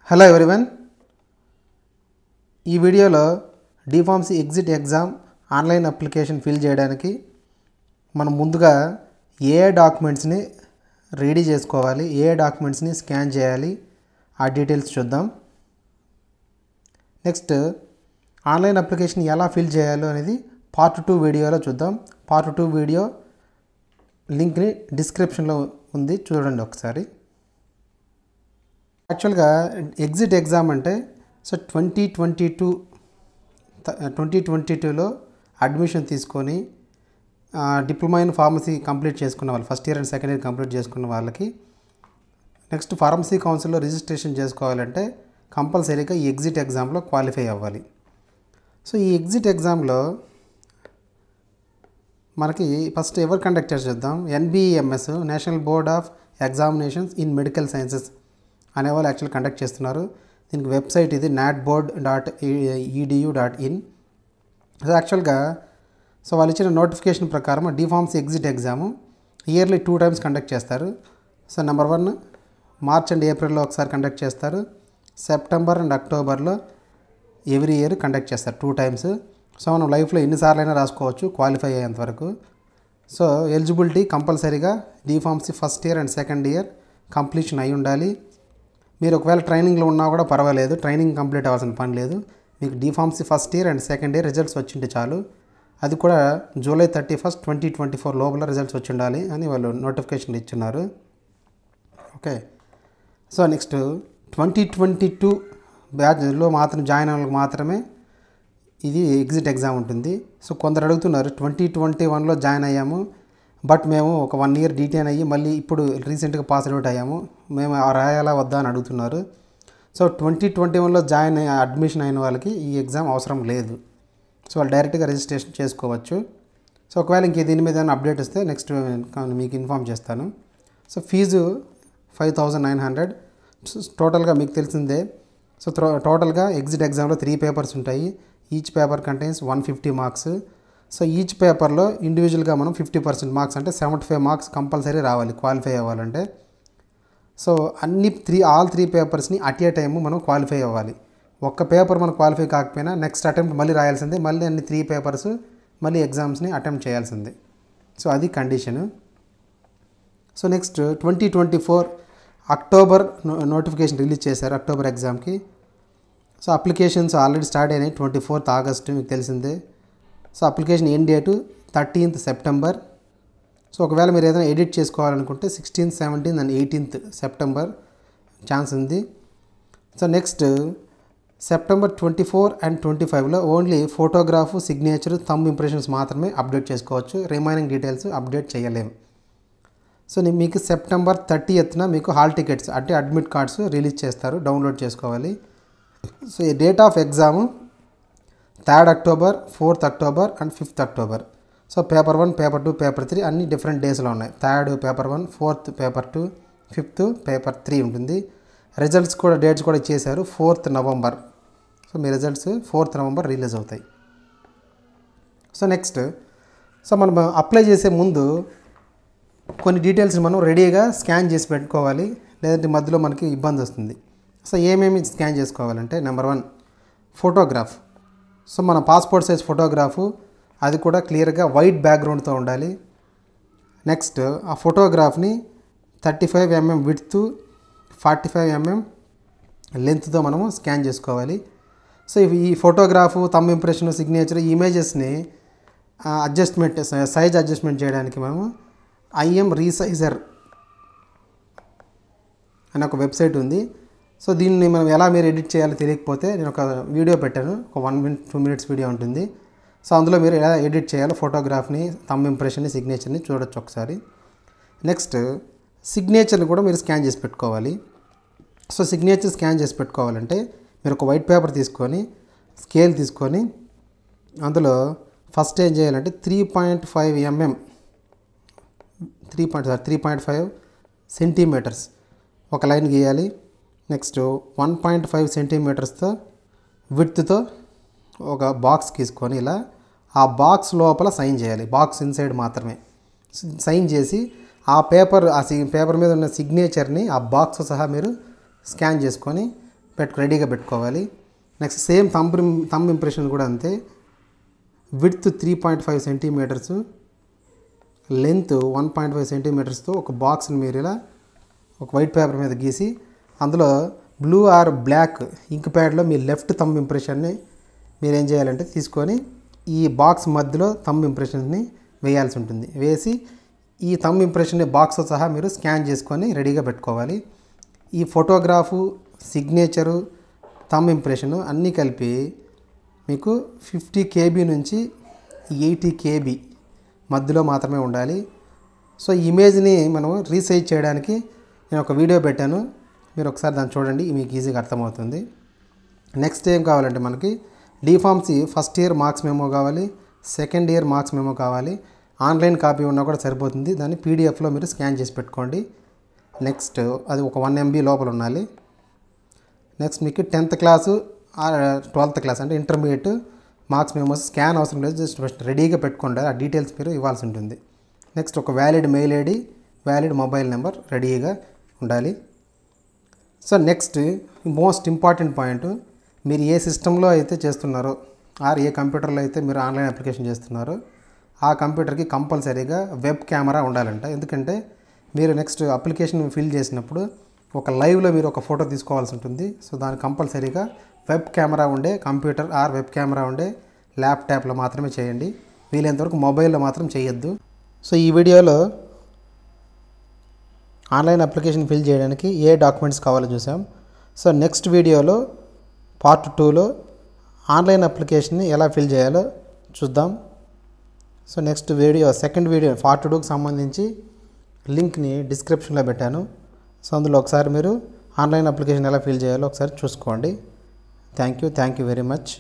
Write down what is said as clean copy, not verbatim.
Hello everyone, ఈ వీడియోలో D Pharmacy exit exam online application fill చేయడానికి మనం ముందుగా ఏ డాక్యుమెంట్స్ని రెడీ చేసుకోవాలి, ఏ డాక్యుమెంట్స్ని స్కాన్ చేయాలి, ఆ డీటెయిల్స్ చూద్దాం. నెక్స్ట్ ఆన్లైన్ అప్లికేషన్ ఎలా ఫిల్ చేయాలో అనేది పార్ట్ 2 వీడియోలో చూద్దాం. పార్ట్ 2 వీడియో లింక్ని డిస్క్రిప్షన్లో ఉంది, చూడండి ఒకసారి. యాక్చువల్గా ఎగ్జిట్ ఎగ్జామ్ అంటే 2022లో అడ్మిషన్ తీసుకొని డిప్లొమా ఇన్ ఫార్మసీ కంప్లీట్ చేసుకున్న వాళ్ళు, first year and second year complete చేసుకున్న వాళ్ళకి నెక్స్ట్ ఫార్మసీ కౌన్సిల్లో రిజిస్ట్రేషన్ చేసుకోవాలంటే కంపల్సరీగా ఈ ఎగ్జిట్ ఎగ్జామ్లో క్వాలిఫై అవ్వాలి. సో ఈ ఎగ్జిట్ ఎగ్జామ్లో మనకి ఫస్ట్ ఎవరు కండక్ట్ చేద్దాం, NBEMS national board of examinations in medical sciences అనేవాళ్ళు యాక్చువల్ కండక్ట్ చేస్తున్నారు. దీనికి వెబ్సైట్ ఇది natboard.edu.in. సో యాక్చువల్గా వాళ్ళు ఇచ్చిన నోటిఫికేషన్ ప్రకారం D Pharmacy exit exam yearly 2 times conduct చేస్తారు. సో నెంబర్ 1 మార్చ్ అండ్ ఏప్రిల్లో ఒకసారి కండక్ట్ చేస్తారు, సెప్టెంబర్ అండ్ అక్టోబర్లో ఎవ్రీ ఇయర్ కండక్ట్ చేస్తారు 2 times. సో మనం లైఫ్లో ఎన్నిసార్లు అయినా రాసుకోవచ్చు క్వాలిఫై అయ్యేంత వరకు. సో ఎలిజిబిలిటీ కంపల్సరీగా D Pharmacy first year and second year completion అయి ఉండాలి. మీరు ఒకవేళ ట్రైనింగ్లో ఉన్నా కూడా పర్వాలేదు, ట్రైనింగ్ కంప్లీట్ అవ్వాల్సిన పని లేదు. మీకు D Pharmacy first year and second year results వచ్చింటే చాలు. అది కూడా జూలై 31, 2024 లోపల రిజల్ట్స్ వచ్చి ఉండాలి అని వాళ్ళు నోటిఫికేషన్ ఇచ్చున్నారు. ఓకే, సో నెక్స్ట్ 2022 బ్యాచ్లో మాత్రం జాయిన్ అవ్వడానికి మాత్రమే ఇది ఎగ్జిట్ ఎగ్జామ్ ఉంటుంది. సో కొందరు అడుగుతున్నారు 2021లో జాయిన్ అయ్యాము, బట్ మేము ఒక 1 year డీటెయిన్ అయ్యి మళ్ళీ ఇప్పుడు రీసెంట్గా పాస్ అవుట్ అయ్యాము, మేము రాయాలా వద్దా అని అడుగుతున్నారు. సో 2021లో అడ్మిషన్ అయిన వాళ్ళకి ఈ ఎగ్జామ్ అవసరం లేదు. సో వాళ్ళు డైరెక్ట్గా రిజిస్ట్రేషన్ చేసుకోవచ్చు. సో ఒకవేళ ఇంక దీని మీద అప్డేట్ వస్తే నెక్స్ట్ మీకు ఇన్ఫామ్ చేస్తాను. సో ఫీజు 5,900 టోటల్గా మీకు తెలిసిందే. సో టోటల్గా ఎగ్జిట్ ఎగ్జామ్లో 3 papers ఉంటాయి. Each paper contains 150 marks. So each పేపర్లో ఇండివిజువల్గా మనం 50% మార్క్స్ అంటే 75 marks కంపల్సరీ రావాలి క్వాలిఫై అవ్వాలంటే. సో ఆల్ 3 పేపర్స్ని అట్ ఏ టైము మనం క్వాలిఫై అవ్వాలి. ఒక్క పేపర్ మనం క్వాలిఫై కాకపోయినా నెక్స్ట్ అటెంప్ట్ మళ్ళీ రాయాల్సిందే, మళ్ళీ అన్ని 3 papers మళ్ళీ ఎగ్జామ్స్ని అటెంప్ట్ చేయాల్సిందే. సో అది condition. So next 2024 October notification release చేశారు అక్టోబర్ ఎగ్జామ్కి. సో అప్లికేషన్స్ ఆల్రెడీ స్టార్ట్ అయినాయి 24th August, మీకు తెలిసిందే. So application end date 13th September. So ఒకవేళ మీరు ఏదైనా ఎడిట్ చేసుకోవాలనుకుంటే 16th, 17th and 18th September chance ఉంది. సో నెక్స్ట్ September 24 and 25లో only photograph, signature, thumb impressions మాత్రమే అప్డేట్ చేసుకోవచ్చు, రిమైనింగ్ డీటెయిల్స్ అప్డేట్ చేయలేము. సో మీకు September 30th మీకు హాల్ టికెట్స్ అంటే అడ్మిట్ కార్డ్స్ రిలీజ్ చేస్తారు, డౌన్లోడ్ చేసుకోవాలి. సో ఈ date of exam 3rd October, 4th October and 5th October. So paper 1, paper 2, paper 3 అన్ని డిఫరెంట్ డేస్లో ఉన్నాయి. 3rd paper 1, 4th paper 2, 5th paper 3 ఉంటుంది. రిజల్ట్స్ కూడా డేట్స్ కూడా ఇచ్చేశారు 4th November. సో మీ రిజల్ట్స్ 4th November రిలీజ్ అవుతాయి. So next మనం apply చేసే ముందు కొన్ని డీటెయిల్స్ మనం రెడీగా స్కాన్ చేసి పెట్టుకోవాలి, లేదంటే మధ్యలో మనకి ఇబ్బంది వస్తుంది. సో ఏమేమి స్కాన్ చేసుకోవాలంటే నెంబర్ 1 ఫోటోగ్రాఫ్. సో మన పాస్పోర్ట్ సైజ్ ఫోటోగ్రాఫు, అది కూడా క్లియర్గా వైట్ బ్యాక్గ్రౌండ్తో ఉండాలి. నెక్స్ట్ ఆ ఫోటోగ్రాఫ్ని 35 mm విడ్త్, 45 mm లెంత్తో మనము స్కాన్ చేసుకోవాలి. సో ఈ ఫోటోగ్రాఫు, థంబ్ ఇంప్రెషన్, సిగ్నేచర్, ఇమేజెస్ని సైజ్ అడ్జస్ట్మెంట్ చేయడానికి మనము IM రీసైజర్ అనే ఒక వెబ్సైట్ ఉంది. సో దీన్ని మనం ఎలా మీరు ఎడిట్ చేయాలో తెలియకపోతే నేను ఒక వీడియో పెట్టాను, ఒక 1 minute 2 minutes వీడియో ఉంటుంది. సో అందులో మీరు ఎలా ఎడిట్ చేయాలో ఫోటోగ్రాఫ్ని, థంబ్ ఇంప్రెషన్ని, సిగ్నేచర్ని చూడొచ్చు ఒకసారి. నెక్స్ట్ సిగ్నేచర్ని కూడా మీరు స్కాన్ చేసి పెట్టుకోవాలి. సో సిగ్నేచర్ స్కాన్ చేసి పెట్టుకోవాలంటే మీరు ఒక వైట్ పేపర్ తీసుకొని, స్కేల్ తీసుకొని, అందులో ఫస్ట్ ఏం చేయాలంటే 3.5 centimeters ఒక లైన్ గీయాలి. నెక్స్ట్ 1.5 centimeters విడ్త్తో ఒక బాక్స్ తీసుకొని ఇలా ఆ బాక్స్ లోపల సైన్ చేయాలి, బాక్స్ ఇన్సైడ్ మాత్రమే సైన్ చేసి ఆ పేపర్ మీద ఉన్న సిగ్నేచర్ని ఆ బాక్స్ సహా మీరు స్కాన్ చేసుకొని రెడీగా పెట్టుకోవాలి. నెక్స్ట్ సేమ్ థంబ్ ఇంప్రెషన్ కూడా అంతే. విడ్త్ 3.5 సెంటీమీటర్స్, లెంత్ 1.5 సెంటీమీటర్స్తో ఒక బాక్స్ని మీరు ఇలా ఒక వైట్ పేపర్ మీద గీసి అందులో బ్లూ ఆర్ బ్లాక్ ఇంక్ ప్యాడ్లో మీ లెఫ్ట్ థంబ్ ఇంప్రెషన్ని మీరు ఏం చేయాలంటే తీసుకొని ఈ బాక్స్ మధ్యలో థంబ్ ఇంప్రెషన్ని వేయాల్సి ఉంటుంది. వేసి ఈ థంబ్ ఇంప్రెషన్ని బాక్స్తో సహా మీరు స్కాన్ చేసుకొని రెడీగా పెట్టుకోవాలి. ఈ ఫోటోగ్రాఫు, సిగ్నేచరు, థంబ్ ఇంప్రెషను అన్నీ కలిపి మీకు 50 KB నుంచి 80 KB మధ్యలో మాత్రమే ఉండాలి. సో ఈ ఇమేజ్ని మనం రీసైజ్ చేయడానికి నేను ఒక వీడియో పెట్టాను, మీరు ఒకసారి దాన్ని చూడండి, మీకు ఈజీగా అర్థమవుతుంది. నెక్స్ట్ ఏం కావాలంటే మనకి D Pharmacy first year marks memo కావాలి, సెకండ్ ఇయర్ మార్క్స్ మెమో కావాలి. ఆన్లైన్ కాపీ ఉన్నా కూడా సరిపోతుంది, దాన్ని పీడిఎఫ్లో మీరు స్కాన్ చేసి పెట్టుకోండి. నెక్స్ట్ అది ఒక 1 MB లోపల ఉండాలి. నెక్స్ట్ మీకు 10th క్లాసు 12th క్లాస్ అంటే ఇంటర్మీడియట్ మార్క్స్ మెమోస్ స్కాన్ అవసరం లేదు, జస్ట్ రెడీగా పెట్టుకోండి, ఆ డీటెయిల్స్ మీరు ఇవ్వాల్సి ఉంటుంది. నెక్స్ట్ ఒక valid mail ID, valid mobile number రెడీగా ఉండాలి. So next most important point, మీరు ఏ సిస్టంలో అయితే చేస్తున్నారో ఆర్ ఏ కంప్యూటర్లో అయితే మీరు ఆన్లైన్ అప్లికేషన్ చేస్తున్నారో ఆ కంప్యూటర్కి కంపల్సరీగా వెబ్ కెమెరా ఉండాలంట. ఎందుకంటే మీరు నెక్స్ట్ అప్లికేషన్ ఫిల్ చేసినప్పుడు ఒక లైవ్లో మీరు ఒక ఫోటో తీసుకోవాల్సి ఉంటుంది. సో దానికి కంపల్సరీగా వెబ్ కెమెరా ఉండే కంప్యూటర్ ఆర్ వెబ్ కెమెరా ఉండే ల్యాప్టాప్లో మాత్రమే చేయండి, వీలైనంతవరకు మొబైల్లో మాత్రం చేయొద్దు. సో ఈ వీడియోలో ఆన్లైన్ అప్లికేషన్ ఫిల్ చేయడానికి ఏ డాక్యుమెంట్స్ కావాలో చూసాం. సో నెక్స్ట్ వీడియోలో పార్ట్ 2లో ఆన్లైన్ అప్లికేషన్ని ఎలా ఫిల్ చేయాలో చూద్దాం. So next video second video part 2కి సంబంధించి లింక్ని డిస్క్రిప్షన్లో పెట్టాను. సో అందులో ఒకసారి మీరు ఆన్లైన్ అప్లికేషన్ ఎలా ఫిల్ చేయాలో ఒకసారి చూసుకోండి. Thank you very much.